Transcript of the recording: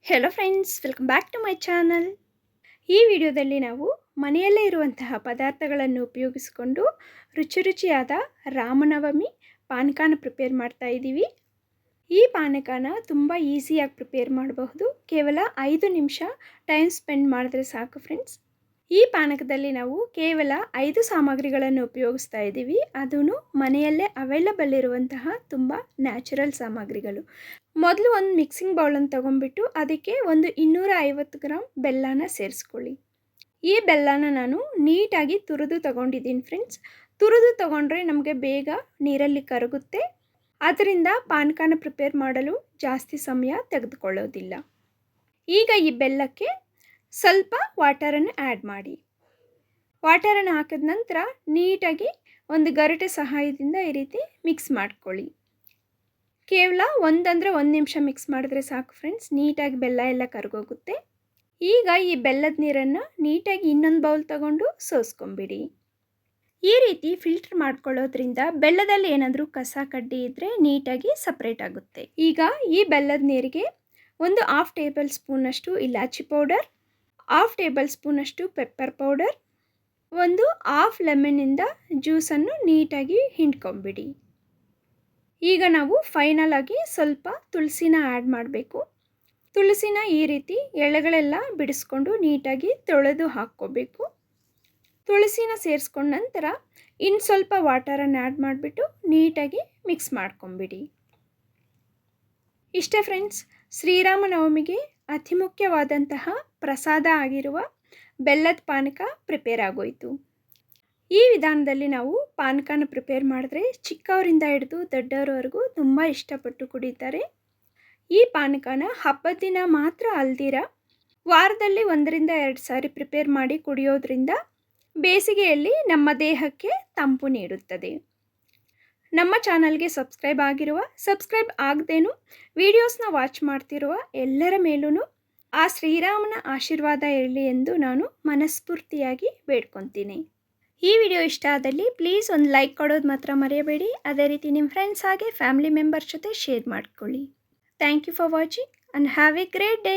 Hello friends, welcome back to my channel. ಈ ವಿಡಿಯೋದಲ್ಲಿ ನಾವು ಮನೆಯಲ್ಲೇ ಇರುವಂತಹ ಪದಾರ್ಥಗಳನ್ನು ಉಪಯೋಗಿಸಿಕೊಂಡು ರುಚಿಯಾದ ರಾಮನವಮಿ ಪಾನಕನ ಪ್ರಿಪೇರ್ ಮಾಡ್ತಾ ಇದ್ದೀವಿ. ಈ ಪಾನಕನ ತುಂಬ ಈಸಿಯಾಗಿ ಪ್ರಿಪೇರ್ ಮಾಡಬಹುದು. ಕೇವಲ 5 ನಿಮಿಷ ಟೈಮ್ ಸ್ಪೆಂಡ್ ಮಾಡಿದ್ರೆ ಸಾಕು ಫ್ರೆಂಡ್ಸ್. ಈ ಪಾನಕದಲ್ಲಿ ನಾವು ಕೇವಲ 5 ಸಾಮಗ್ರಿಗಳನ್ನು ಉಪಯೋಗಿಸ್ತಾ ಇದ್ದೀವಿ. ಅದೂ ಮನೆಯಲ್ಲೇ ಅವೈಲಬಲ್ ಇರುವಂತಹ ತುಂಬ ನ್ಯಾಚುರಲ್ ಸಾಮಗ್ರಿಗಳು. ಮೊದಲು ಒಂದು ಮಿಕ್ಸಿಂಗ್ ಬೌಲನ್ನು ತೊಗೊಂಡ್ಬಿಟ್ಟು ಅದಕ್ಕೆ ಒಂದು 250 ಗ್ರಾಮ್ ಬೆಲ್ಲನ ಸೇರಿಸ್ಕೊಳ್ಳಿ. ಈ ಬೆಲ್ಲನ ನಾನು ನೀಟಾಗಿ ತುರಿದು ತೊಗೊಂಡಿದ್ದೀನಿ ಫ್ರೆಂಡ್ಸ್. ತುರಿದು ತೊಗೊಂಡ್ರೆ ನಮಗೆ ಬೇಗ ನೀರಲ್ಲಿ ಕರಗುತ್ತೆ. ಅದರಿಂದ ಪಾನಕನ ಪ್ರಿಪೇರ್ ಮಾಡಲು ಜಾಸ್ತಿ ಸಮಯ ತೆಗೆದುಕೊಳ್ಳೋದಿಲ್ಲ. ಈಗ ಈ ಬೆಲ್ಲಕ್ಕೆ ಸ್ವಲ್ಪ ವಾಟರನ್ನು ಆ್ಯಡ್ ಮಾಡಿ. ವಾಟರನ್ನು ಹಾಕಿದ ನಂತರ ನೀಟಾಗಿ ಒಂದು ಗರಿಟೆ ಸಹಾಯದಿಂದ ಈ ರೀತಿ ಮಿಕ್ಸ್ ಮಾಡ್ಕೊಳ್ಳಿ. ಕೇವಲ 1 ನಿಮಿಷ ಮಿಕ್ಸ್ ಮಾಡಿದ್ರೆ ಸಾಕು ಫ್ರೆಂಡ್ಸ್. ನೀಟಾಗಿ ಬೆಲ್ಲ ಎಲ್ಲ ಕರಗೋಗುತ್ತೆ. ಈಗ ಈ ಬೆಲ್ಲದ ನೀರನ್ನು ನೀಟಾಗಿ ಇನ್ನೊಂದು ಬೌಲ್ ತಗೊಂಡು ಸೋಸ್ಕೊಂಬಿಡಿ. ಈ ರೀತಿ ಫಿಲ್ಟರ್ ಮಾಡ್ಕೊಳ್ಳೋದ್ರಿಂದ ಬೆಲ್ಲದಲ್ಲಿ ಏನಾದರೂ ಕಸ ಕಡ್ಡಿ ಇದ್ದರೆ ನೀಟಾಗಿ ಸಪ್ರೇಟ್ ಆಗುತ್ತೆ. ಈಗ ಈ ಬೆಲ್ಲದ ನೀರಿಗೆ ಒಂದು 1/2 ಟೇಬಲ್ ಸ್ಪೂನಷ್ಟು ಇಲಾಚಿ ಪೌಡರ್, 1/2 ಟೇಬಲ್ ಸ್ಪೂನಷ್ಟು ಪೆಪ್ಪರ್ ಪೌಡರ್, ಒಂದು 1/2 ಲೆಮನಿಂದ ಜ್ಯೂಸನ್ನು ನೀಟಾಗಿ ಹಿಂಡ್ಕೊಂಬಿಡಿ. ಈಗ ನಾವು ಫೈನಲ್ ಆಗಿ ಸ್ವಲ್ಪ ತುಳಸಿನ ಆ್ಯಡ್ ಮಾಡಬೇಕು. ತುಳಸಿನ ಈ ರೀತಿ ಎಳೆಗಳೆಲ್ಲ ಬಿಡಿಸ್ಕೊಂಡು ನೀಟಾಗಿ ತೊಳೆದು ಹಾಕ್ಕೋಬೇಕು. ತುಳಸಿನ ಸೇರಿಸ್ಕೊಂಡ ನಂತರ ಇನ್ನು ಸ್ವಲ್ಪ ವಾಟರನ್ನು ಆ್ಯಡ್ ಮಾಡಿಬಿಟ್ಟು ನೀಟಾಗಿ ಮಿಕ್ಸ್ ಮಾಡ್ಕೊಂಬಿಡಿ. ಇಷ್ಟೇ ಫ್ರೆಂಡ್ಸ್, ಶ್ರೀರಾಮ ನವಮಿಗೆ ಅತಿ ಮುಖ್ಯವಾದಂತಹ ಪ್ರಸಾದ ಆಗಿರುವ ಬೆಲ್ಲದ ಪಾನಕ ಪ್ರಿಪೇರ್ ಆಗೋಯಿತು. ಈ ವಿಧಾನದಲ್ಲಿ ನಾವು ಪಾನಕನ ಪ್ರಿಪೇರ್ ಮಾಡಿದ್ರೆ ಚಿಕ್ಕವರಿಂದ ಹಿಡಿದು ದೊಡ್ಡವರವರೆಗೂ ತುಂಬ ಇಷ್ಟಪಟ್ಟು ಕುಡಿತಾರೆ. ಈ ಪಾನಕನ ಹಬ್ಬದ ದಿನ ಮಾತ್ರ ಅಲ್ದಿರ ವಾರದಲ್ಲಿ 1-2 ಸಾರಿ ಪ್ರಿಪೇರ್ ಮಾಡಿ ಕುಡಿಯೋದ್ರಿಂದ ಬೇಸಿಗೆಯಲ್ಲಿ ನಮ್ಮ ದೇಹಕ್ಕೆ ತಂಪು ನೀಡುತ್ತದೆ. ನಮ್ಮ ಚಾನಲ್ಗೆ ಸಬ್ಸ್ಕ್ರೈಬ್ ಆಗದೇನು ವಿಡಿಯೋಸ್ನ ವಾಚ್ ಮಾಡ್ತಿರುವ ಎಲ್ಲರ ಮೇಲೂ ಆ ಶ್ರೀರಾಮನ ಆಶೀರ್ವಾದ ಇರಲಿ ಎಂದು ನಾನು ಮನಸ್ಫೂರ್ತಿಯಾಗಿ ಬೇಡ್ಕೊತೀನಿ. ಈ ವಿಡಿಯೋ ಇಷ್ಟ ಆದಲ್ಲಿ ಪ್ಲೀಸ್ ಒಂದು ಲೈಕ್ ಕೊಡೋದು ಮಾತ್ರ ಮರೆಯಬೇಡಿ. ಅದೇ ರೀತಿ ನಿಮ್ಮ ಫ್ರೆಂಡ್ಸ್ ಹಾಗೆ ಫ್ಯಾಮಿಲಿ ಮೆಂಬರ್ಸ್ ಜೊತೆ ಶೇರ್ ಮಾಡ್ಕೊಳ್ಳಿ. Thank you for watching and have a great day.